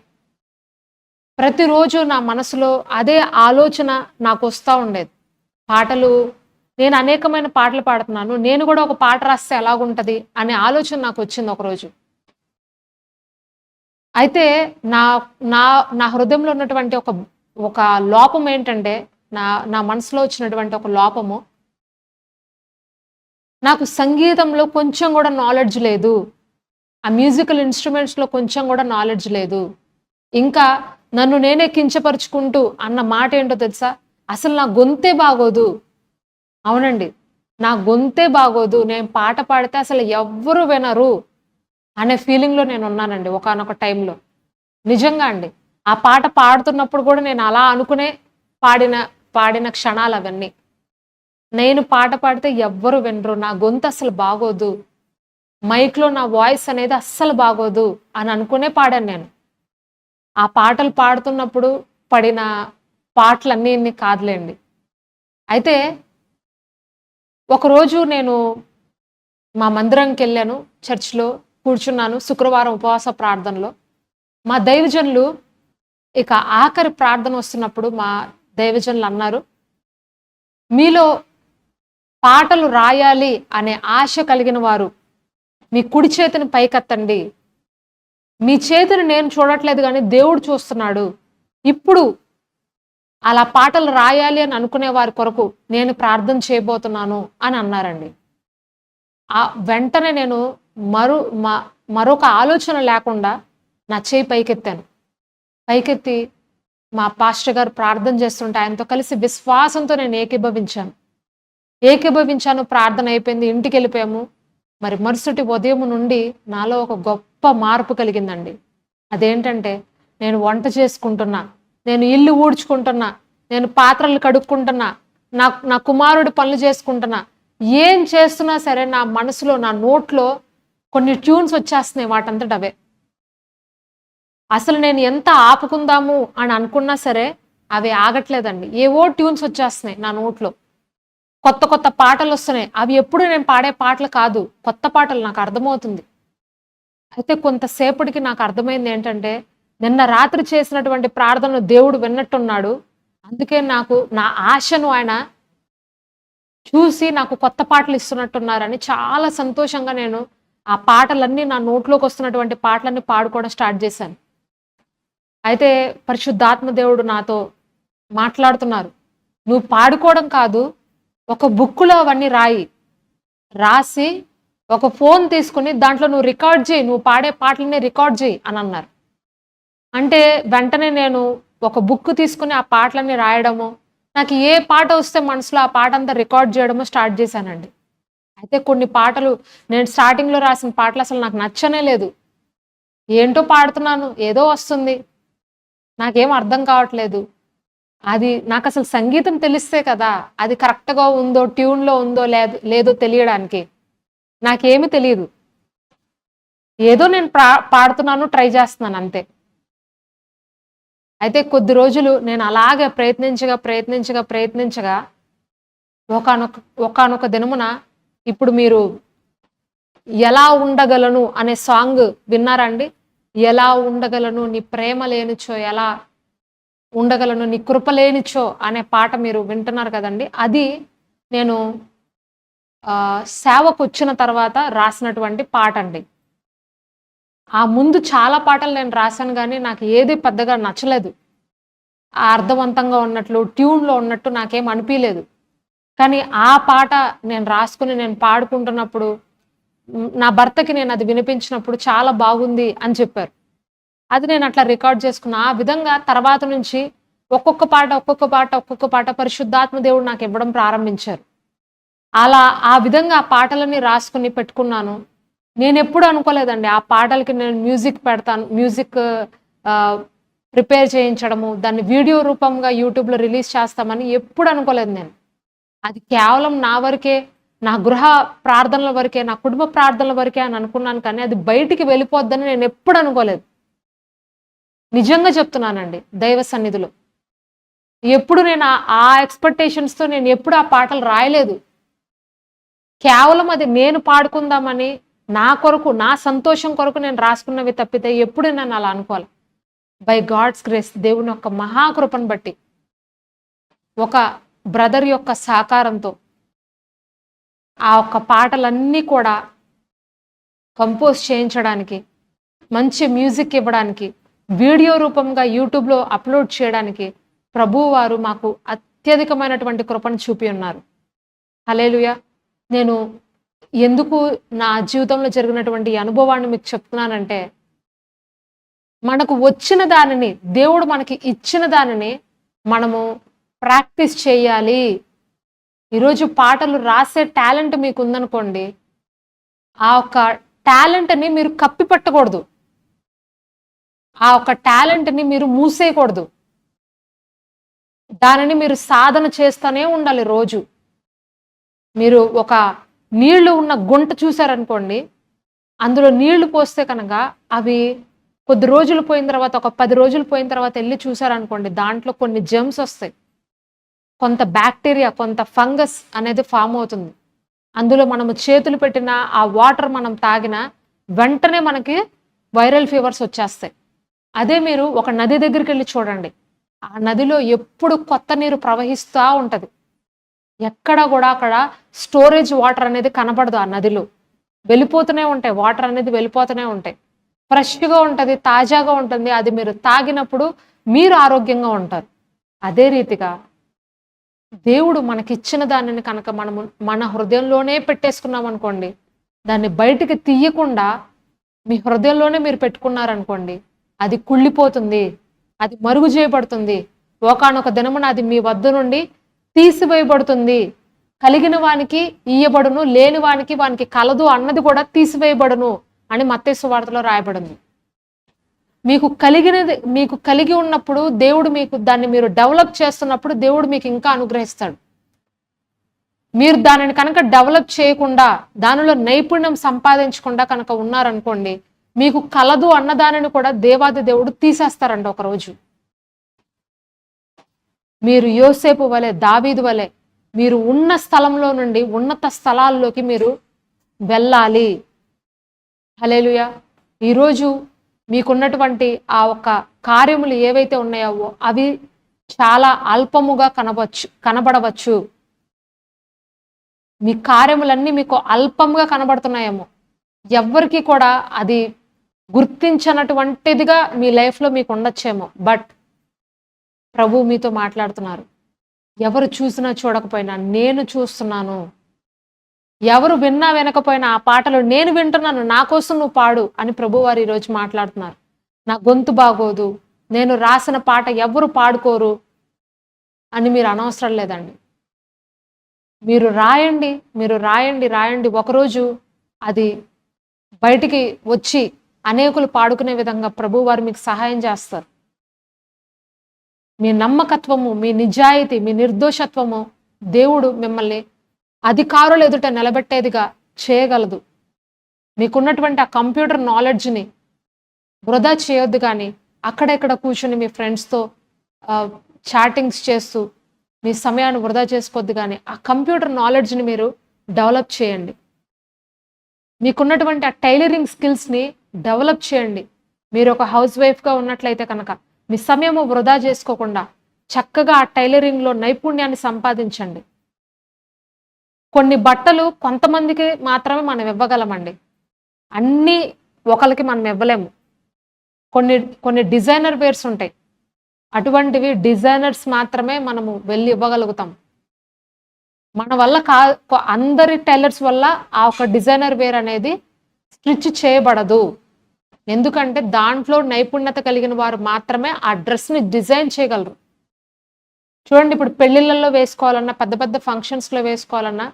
ప్రతిరోజు నా మనసులో అదే ఆలోచన నాకు వస్తూ ఉండేది. పాటలు, నేను అనేకమైన పాటలు పాడుతున్నాను, నేను కూడా ఒక పాట రాస్తే ఎలాగుంటది అనే ఆలోచన నాకు వచ్చింది ఒకరోజు. అయితే నా నా నా హృదయంలో ఉన్నటువంటి ఒక లోపం ఏంటంటే, నా మనసులో వచ్చినటువంటి ఒక లోపము, నాకు సంగీతంలో కొంచెం కూడా నాలెడ్జ్ లేదు, ఆ మ్యూజికల్ ఇన్స్ట్రుమెంట్స్లో కొంచెం కూడా నాలెడ్జ్ లేదు. ఇంకా నన్ను నేనే కించపరుచుకుంటూ అన్న మాట ఏంటో తెలుసా? అసలు నా గొంతే బాగోదు. అవునండి. నా గొంతే బాగోదు. నేను పాట పాడితే అసలు ఎవ్వరు వినరు అనే ఫీలింగ్‌లో నేనున్నానండి ఒకానొక టైంలో. నిజంగా అండి. ఆ పాట పాడుతున్నప్పుడు గూడా నేను అలా అనుకునే పాడిన పాడిన క్షణాలవన్నీ. నేను పాట పాడితే ఎవ్వరు వినరు. నా గొంతు అసలు బాగోదు. మైక్‌లో నా వాయిస్ అనేది అస్సలు బాగోదు అని అనుకునే పాడాను నేను. ఆ పాటలు పాడుతున్నప్పుడు పడిన పాటలన్నీ ఇన్ని కాదులెండి. అయితే ఒకరోజు నేను మా మందిరంకెళ్ళాను. చర్చ్‌లో కూర్చున్నాను. శుక్రవారం ఉపవాస ప్రార్థనలో. మా దైవజనులు ఇక ఆఖరి ప్రార్థన వస్తున్నప్పుడు మా దైవజనులన్నారు, "మీలో పాటలు రాయాలి అనే ఆశ కలిగిన వారు మీ కుడి చేతిని పైకెత్తండి. మీ చేతిని నేను చూడట్లేదు గానీ దేవుడు చూస్తున్నాడు. ఇప్పుడు అలా పాటలు రాయాలి అని అనుకునే వారి కొరకు నేను ప్రార్థన చేయబోతున్నాను" అని అన్నారండి. వెంటనే నేను మరో మ మరొక ఆలోచన లేకుండా నా చెయ్యి పైకెత్తాను. పైకెత్తి మా పాస్టర్ గారు ప్రార్థన చేస్తుంటే ఆయనతో కలిసి విశ్వాసంతో నేను ఏకీభవించాను. ప్రార్థన అయిపోయింది. ఇంటికెళ్ళిపోయాము. మరి మరుసటి ఉదయం నుండి నాలో ఒక గొప్ప మార్పు కలిగిందండి. అదేంటంటే నేను వంట చేసుకుంటున్నా, నేను ఇల్లు ఊడ్చుకుంటున్నా, నేను పాత్రలు కడుక్కుంటున్నా, నా నా కుమారుడి పనులు చేసుకుంటున్నా. ఏం చేస్తున్నా సరే నా మనసులో, నా నోట్లో కొన్ని ట్యూన్స్ వచ్చేస్తున్నాయి వాటంతట అవే. అసలు నేను ఎంత ఆపుకుందాము అని అనుకున్నా సరే అవి ఆగట్లేదండి. ఏవో ట్యూన్స్ వచ్చేస్తున్నాయి నా నోట్లో. కొత్త కొత్త పాటలొస్తున్నాయి. అవి ఎప్పుడు నేను పాడే పాటలు కాదు. కొత్త పాటలు నాకు అర్థమవుతుంది. అయితే కొంతసేపటికి నాకు అర్థమైందేంటంటే, నిన్న రాత్రి చేసినటువంటి ప్రార్థనలు దేవుడు విన్నట్టున్నాడు. అందుకే నాకు నా ఆశను ఆయన చూసి నాకు కొత్త పాటలు ఇస్తున్నట్టున్నారని చాలా సంతోషంగా నేను ఆ పాటలన్నీ నా నోట్లోకొస్తున్నటువంటి పాటలన్నీ పాడుకోవడం స్టార్ట్ చేశాను. అయితే పరిశుద్ధాత్మ దేవుడు నాతో మాట్లాడుతున్నారు. "నువ్వు పాడుకోవడం కాదు, ఒక బుక్కులో అవన్నీ రాయి. రాసి ఒక ఫోన్ తీసుకొని దాంట్లో నువ్వు రికార్డ్ చెయి. నువ్వు పాడే పాటలన్నీ రికార్డ్ చెయి" అనన్నారు. అంటే వెంటనే నేను ఒక బుక్ తీసుకొని ఆ పాటలన్నీ రాయడము, నాకు ఏ పాట వస్తే మనసులో ఆ పాటంతా రికార్డ్ చేయడము స్టార్ట్ చేశానండి. అయితే కొన్ని పాటలు నేను స్టార్టింగ్‌లో రాసిన పాటలు అసలు నాకు నచ్చనే లేదు. ఏంటో పాడుతున్నాను, ఏదో వస్తుంది. నాకేం అర్థం కావట్లేదు. అది నాకసలు సంగీతం తెలిస్తే కదా! అది కరెక్ట్‌గా ఉందో, ట్యూన్‌లో ఉందో లేదో తెలియడానికి. నాకేమి తెలీదు. ఏదో నేను పాడుతున్నాను, ట్రై చేస్తున్నాను అంతే. అయితే కొద్ది రోజులు నేను అలాగే ప్రయత్నించగా ఒకానొక ఒకానొక దినమున ఇప్పుడు మీరు 'ఎలా ఉండగలను' అనే సాంగ్ విన్నారా అండి? ఎలా ఉండగలను నీ ప్రేమ లేనిచో ఎలా ఉండగలను నీ కృప లేనిచో అనే పాట మీరు వింటున్నారు కదండీ! అది నేను సేవకొచ్చిన తర్వాత రాసినటువంటి పాటండి. ఆ ముందు చాలా పాటలు నేను రాసాను గానీ, నాకు ఏది పెద్దగా నచ్చలేదు. అర్థవంతంగా ఉన్నట్లు, ట్యూన్‌లో ఉన్నట్టు నాకేం అనిపియలేదు. కానీ ఆ పాట నేను రాసుకొని నేను పాడుకుంటున్నప్పుడు నా భర్తకి నేనది వినిపించినప్పుడు చాలా బాగుంది అని చెప్పారు. అది నేనట్లా రికార్డ్ చేసుకున్నా. ఆ విధంగా తర్వాత నుంచి ఒక్కొక్క పాట పరిశుద్ధాత్మ దేవుడు నాకివ్వడం ప్రారంభించారు. అలా ఆ విధంగా ఆ పాటలన్నీ రాసుకొని పెట్టుకున్నాను. నేనెప్పుడు అనుకోలేదండి. ఆ పాటలకి నేను మ్యూజిక్ పెడతాను. మ్యూజిక్ ఆహ్, ప్రిపేర్ చేయించడము, దాన్ని వీడియో రూపంగా యూట్యూబ్‌లో రిలీజ్ చేస్తామని ఎప్పుడు అనుకోలేదు నేను. అది కేవలం నా వరకే, నా గృహ ప్రార్థనల వరకే, నా కుటుంబ ప్రార్థనల వరకే అని అనుకున్నాను కానీ, అది బయటికి వెళ్ళిపోద్దని నేనెప్పుడు అనుకోలేదు. నిజంగా చెప్తున్నానండి దైవ సన్నిధిలో. ఎప్పుడు నేను ఆ ఎక్స్‌పెక్టేషన్స్‌తో నేనెప్పుడు ఆ పాటలు రాయలేదు. కేవలం అది నేను పాడుకుందామని, నా కొరకు, నా సంతోషం కొరకు నేను రాసుకున్నవి తప్పితే ఎప్పుడు నేను అలా అనుకోలే. బై గాడ్స్ గ్రేస్ దేవుని యొక్క మహాకృపను బట్టి, ఒక బ్రదర్ యొక్క సహకారంతో ఆ ఒక్క పాటలన్నీ కూడా కంపోజ్ చేయించడానికి, మంచి మ్యూజిక్ ఇవ్వడానికి, వీడియో రూపంగా యూట్యూబ్‌లో అప్‌లోడ్ చేయడానికి ప్రభువు వారు మాకు అత్యధికమైనటువంటి కృపను చూపి ఉన్నారు. హల్లెలూయా! నేను ఎందుకు నా జీవితంలో జరిగినటువంటి ఈ అనుభవాన్ని మీకు చెప్తున్నానంటే, మనకు వచ్చిన దానిని, దేవుడు మనకి ఇచ్చిన దానిని మనము ప్రాక్టీస్ చేయాలి. ఈరోజు పాటలు రాసే టాలెంట్ మీకు ఉందనుకోండి, ఆ ఒక్క టాలెంట్ని మీరు కప్పిపెట్టకూడదు. ఆ ఒక్క టాలెంట్ని మీరు మూసేయకూడదు. దానిని మీరు సాధన చేస్తూనే ఉండాలి రోజు. మీరు ఒక నీళ్లు ఉన్న గుంట చూసారనుకోండి, అందులో నీళ్లు పోస్తే కనుక అవి కొద్ది రోజులు పోయిన తర్వాత, ఒక 10 రోజులు పోయిన తర్వాత వెళ్ళి చూసారనుకోండి, దాంట్లో కొన్ని జెమ్స్ వస్తాయి. కొంత బ్యాక్టీరియా, కొంత ఫంగస్ అనేది ఫామ్ అవుతుంది. అందులో మనము చేతులు పెట్టిన ఆ వాటర్ మనం తాగినా వెంటనే మనకి వైరల్ ఫీవర్స్ వచ్చేస్తాయి. అదే మీరు ఒక నది దగ్గరికి వెళ్ళి చూడండి. ఆ నదిలో ఎప్పుడు కొత్త నీరు ప్రవహిస్తూ ఉంటది. ఎక్కడ కూడా అక్కడ స్టోరేజ్ వాటర్ అనేది కనబడదు. ఆ నదిలో వెళ్ళిపోతూనే ఉంటాయి. వాటర్ అనేది వెళ్ళిపోతూనే ఉంటాయి. ఫ్రెష్‌గా ఉంటది, తాజాగా ఉంటుంది. అది మీరు తాగినప్పుడు మీరు ఆరోగ్యంగా ఉంటారు. అదే రీతిగా దేవుడు మనకిచ్చిన దానిని కనుక మనము మన హృదయంలోనే పెట్టేసుకున్నాం అనుకోండి, దాన్ని బయటికి తీయకుండా మీ హృదయంలోనే మీరు పెట్టుకున్నారనుకోండి, అది కుళ్ళిపోతుంది. అది మరుగు చేయబడుతుంది. ఒకానొక దినమున అది మీ వద్ద నుండి తీసివేయబడుతుంది. కలిగిన వానికి ఇయ్యబడును, లేని వానికి కలదు అన్నది కూడా తీసివేయబడును అని మత్తయి సువార్తలో రాయబడింది. మీకు కలిగి ఉన్నప్పుడు దేవుడు మీకు దాన్ని మీరు డెవలప్ చేస్తున్నప్పుడు దేవుడు మీకు ఇంకా అనుగ్రహిస్తాడు. మీరు దానిని కనుక డెవలప్ చేయకుండా, దానిలో నైపుణ్యం సంపాదించకుండా కనుక ఉన్నారనుకోండి, మీకు కలదు అన్న దానిని కూడా దేవాది దేవుడు తీసేస్తారంట ఒకరోజు. మీరు యోసేపు వలె, దావీదు వలె మీరు ఉన్న స్థలంలో నుండి ఉన్నత స్థలాల్లోకి మీరు వెళ్ళాలి. హల్లెలూయా. ఈరోజు మీకున్నటువంటి ఆ ఒక్క కార్యములు ఏవైతే ఉన్నాయో అవి చాలా అల్పముగా కనబడవచ్చు. మీ కార్యములన్నీ మీకు అల్పంగా కనబడుతున్నాయేమో. ఎవ్వరికి కూడా అది గుర్తించనటువంటిదిగా మీ లైఫ్లో మీకు ఉండొచ్చేమో. బట్ ప్రభు మీతో మాట్లాడుతున్నారు. ఎవరు చూసినా చూడకపోయినా నేను చూస్తున్నాను. ఎవరు విన్నా వినకపోయినా ఆ పాటలు నేను వింటున్నాను, నా కోసం నువ్వు పాడు అని ప్రభువారు ఈరోజు మాట్లాడుతున్నారు. నా గొంతు బాగోదు, నేను రాసిన పాట ఎవరు పాడుకోరు అని మీరు అనవసరం లేదండి. మీరు రాయండి, రాయండి. ఒకరోజు అది బయటికి వచ్చి అనేకులు పాడుకునే విధంగా ప్రభువారు మీకు సహాయం చేస్తారు. మీ నమ్మకత్వము, మీ నిజాయితీ, మీ నిర్దోషత్వము దేవుడు మిమ్మల్ని అధికారులు ఎదుట నిలబెట్టేదిగా చేయగలదు. మీకున్నటువంటి ఆ కంప్యూటర్ నాలెడ్జ్ని వృధా చేయొద్దు. కానీ అక్కడెక్కడ కూర్చొని మీ ఫ్రెండ్స్తో చాటింగ్స్ చేస్తూ మీ సమయాన్ని వృధా చేసుకోవద్దు. కానీ ఆ కంప్యూటర్ నాలెడ్జ్ని మీరు డెవలప్ చేయండి. మీకున్నటువంటి ఆ టైలరింగ్ స్కిల్స్ని డెవలప్ చేయండి. మీరు ఒక హౌస్ వైఫ్గా ఉన్నట్లయితే కనుక మీ సమయము వృధా చేసుకోకుండా చక్కగా ఆ టైలరింగ్లో నైపుణ్యాన్ని సంపాదించండి. కొన్ని బట్టలు కొంతమందికి మాత్రమే మనం ఇవ్వగలమండి. అన్నీ ఒకరికి మనం ఇవ్వలేము. కొన్ని డిజైనర్ వేర్స్ ఉంటాయి. అటువంటివి డిజైనర్స్ మాత్రమే మనము వెళ్ళి ఇవ్వగలుగుతాం. మన వల్ల అందరి టైలర్స్ వల్ల ఆ ఒక డిజైనర్ వేర్ అనేది స్టిచ్ చేయబడదు. ఎందుకంటే దాంట్లో నైపుణ్యత కలిగిన వారు మాత్రమే ఆ డ్రెస్ని డిజైన్ చేయగలరు. చూడండి, ఇప్పుడు పెళ్లిళ్ళల్లో వేసుకోవాలన్నా, పెద్ద పెద్ద ఫంక్షన్స్లో వేసుకోవాలన్నా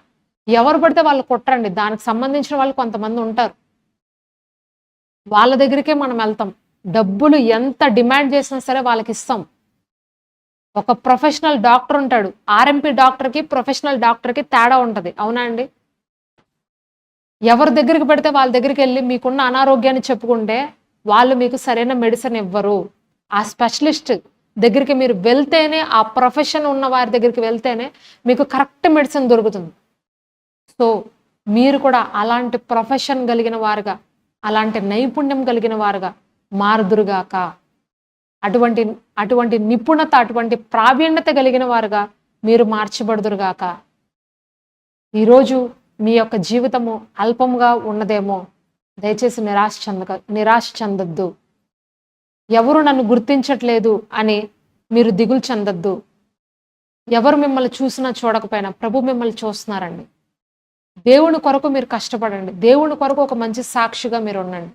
ఎవరు పడితే వాళ్ళు కుట్టరండి. దానికి సంబంధించిన వాళ్ళు కొంతమంది ఉంటారు. వాళ్ళ దగ్గరికే మనం వెళ్తాం. డబ్బులు ఎంత డిమాండ్ చేసినా సరే వాళ్ళకి ఇస్తాం. ఒక ప్రొఫెషనల్ డాక్టర్ ఉంటాడు. ఆర్ఎంపీ డాక్టర్కి, ప్రొఫెషనల్ డాక్టర్కి తేడా ఉంటుంది. అవునా అండి? ఎవరి దగ్గరికి పెడితే వాళ్ళ దగ్గరికి వెళ్ళి మీకున్న అనారోగ్యాన్ని చెప్పుకుంటే వాళ్ళు మీకు సరైన మెడిసిన్ ఇవ్వరు. ఆ స్పెషలిస్ట్ దగ్గరికి మీరు వెళ్తేనే, ఆ ప్రొఫెషన్ ఉన్న వారి దగ్గరికి వెళ్తేనే మీకు కరెక్ట్ మెడిసిన్ దొరుకుతుంది. సో మీరు కూడా అలాంటి ప్రొఫెషన్ కలిగిన వారుగా, అలాంటి నైపుణ్యం కలిగిన వారుగా మారుదురుగాక. అటువంటి నిపుణత, అటువంటి ప్రావీణ్యత కలిగిన వారుగా మీరు మార్చబడుదురుగాక. ఈరోజు మీ యొక్క జీవితము అల్పంగా ఉన్నదేమో, దయచేసి నిరాశ చెందొద్దు. ఎవరు నన్ను గుర్తించట్లేదు అని మీరు దిగులు చెందొద్దు. ఎవరు మిమ్మల్ని చూసినా చూడకపోయినా ప్రభు మిమ్మల్ని చూస్తున్నారండి. దేవుని కొరకు మీరు కష్టపడండి. దేవుని కొరకు ఒక మంచి సాక్షిగా మీరు ఉండండి.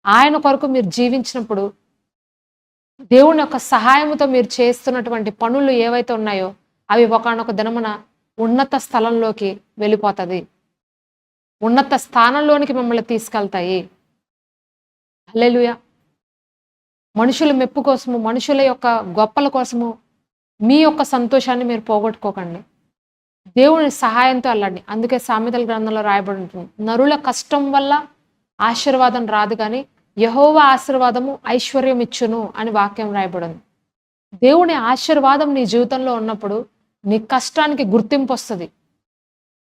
ఆయన కొరకు మీరు జీవించినప్పుడు దేవుని యొక్క సహాయంతో మీరు చేస్తున్నటువంటి పనులు ఏవైతే ఉన్నాయో అవి ఒకానొక దినమున ఉన్నత స్థలంలోకి వెళ్ళిపోతుంది. ఉన్నత స్థానంలోనికి మిమ్మల్ని తీసుకెళ్తాయి. హల్లెలూయా. మనుషుల మెప్పు కోసము, మనుషుల యొక్క గొప్పల కోసము మీ యొక్క సంతోషాన్ని మీరు పోగొట్టుకోకండి. దేవుని సహాయంతో వెళ్ళండి. అందుకే సామెతల గ్రంథంలో రాయబడి ఉంటుంది, నరుల కష్టం వల్ల ఆశీర్వాదం రాదు కానీ యెహోవా ఆశీర్వాదము ఐశ్వర్యం ఇచ్చును అని వాక్యం రాయబడింది. దేవుని ఆశీర్వాదం నీ జీవితంలో ఉన్నప్పుడు నీ కష్టానికి గుర్తింపు వస్తుంది.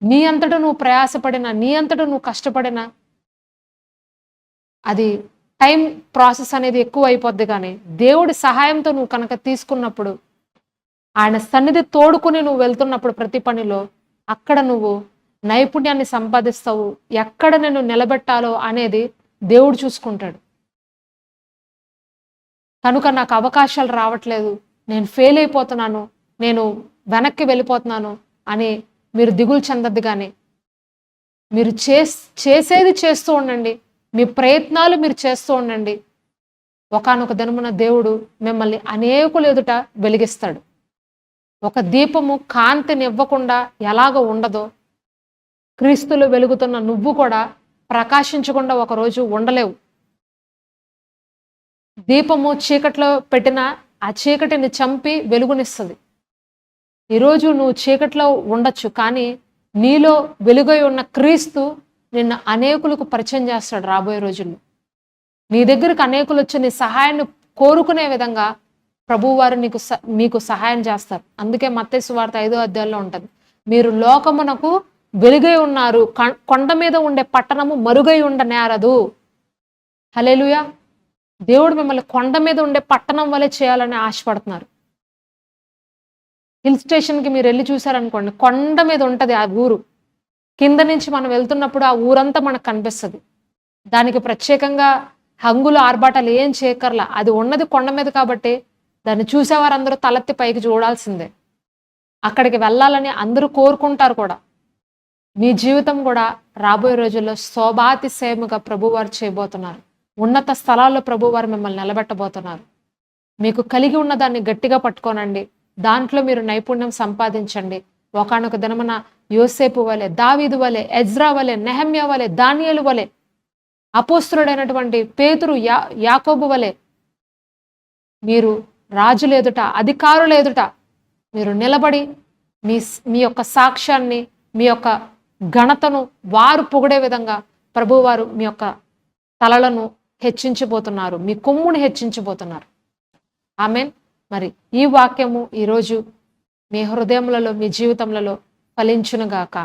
నీ అంతటా నువ్వు ప్రయాసపడినా, నీ అంతటా నువ్వు కష్టపడినా అది టైం ప్రాసెస్ అనేది ఎక్కువ అయిపోద్ది. కానీ దేవుడి సహాయంతో నువ్వు కనుక తీసుకున్నప్పుడు, ఆయన సన్నిధి తోడుకుని నువ్వు వెళ్తున్నప్పుడు ప్రతి పనిలో అక్కడ నువ్వు నైపుణ్యాన్ని సంపాదిస్తావు. ఎక్కడ నేను నిలబెట్టాలో అనేది దేవుడు చూసుకుంటాడు. కనుక నాకు అవకాశాలు రావట్లేదు, నేను ఫెయిల్ అయిపోతున్నాను, నేను వెనక్కి వెళ్ళిపోతున్నాను అని మీరు దిగులు చెందద్దు. కానీ మీరు చేసేది చేస్తూ ఉండండి, మీ ప్రయత్నాలు మీరు చేస్తూ ఉండండి. ఒకానొక దినమున దేవుడు మిమ్మల్ని అనేకులు ఎదుట వెలిగిస్తాడు. ఒక దీపము కాంతినివ్వకుండా ఎలాగ ఉండదో, క్రీస్తులో వెలుగుతున్న నువ్వు కూడా ప్రకాశించకుండా ఒకరోజు ఉండలేవు. దీపము చీకట్లో పెట్టినా ఆ చీకటిని చంపి వెలుగునిస్తుంది. ఈరోజు నువ్వు చీకట్లో ఉండొచ్చు, కానీ నీలో వెలుగై ఉన్న క్రీస్తు నిన్ను అనేకులకు పరిచయం చేస్తాడు. రాబోయే రోజుల్లో నీ దగ్గరకు అనేకులు వచ్చి నీ సహాయాన్ని కోరుకునే విధంగా ప్రభువువారు మీకు సహాయం చేస్తారు. అందుకే మత్తయి సువార్త 5వ అధ్యాయంలో ఉంటుంది, మీరు లోకమునకు వెలుగై ఉన్నారు, కొండ మీద ఉండే పట్టణము మరుగై ఉండనేరదు. హల్లెలూయా. దేవుడు మిమ్మల్ని కొండ మీద ఉండే పట్టణం వలె చేయాలని ఆశపడుతున్నారు. హిల్ స్టేషన్కి మీరు వెళ్ళి చూసారనుకోండి, కొండ మీద ఉంటుంది ఆ ఊరు. కింద నుంచి మనం వెళ్తున్నప్పుడు ఆ ఊరంతా మనకు కనిపిస్తుంది. దానికి ప్రత్యేకంగా హంగులు ఆర్భాటాలు ఏం చేయకర్లా, అది ఉన్నది కొండ మీద కాబట్టి దాన్ని చూసేవారందరూ తలెత్తి పైకి చూడాల్సిందే. అక్కడికి వెళ్ళాలని అందరూ కోరుకుంటారు కూడా. మీ జీవితం కూడా రాబోయే రోజుల్లో శోభాతిశయముగా ప్రభువారు చేయబోతున్నారు. ఉన్నత స్థలాల్లో ప్రభువారు మిమ్మల్ని నిలబెట్టబోతున్నారు. మీకు కలిగి ఉన్న దాన్ని గట్టిగా పట్టుకోనండి, దాంట్లో మీరు నైపుణ్యం సంపాదించండి. ఒకానొక దినమున యోసేపు వలె, దావీదు వలె, ఎజ్రా వలె, నెహమ్యా వలె, దానియేలు వలె, అపోస్తలుడైనటువంటి పేతురు, యాకోబు వలె మీరు రాజుల ఎదుట, అధికారుల ఎదుట మీరు నిలబడి మీ యొక్క సాక్ష్యాన్ని, మీ యొక్క ఘనతను వారు పొగిడే విధంగా ప్రభువారు మీ యొక్క తలలను హెచ్చించబోతున్నారు, మీ కొమ్ముని హెచ్చించబోతున్నారు. ఆమేన్. మరి ఈ వాక్యము ఈరోజు మీ హృదయములలో, మీ జీవితములలో ఫలించునుగాక.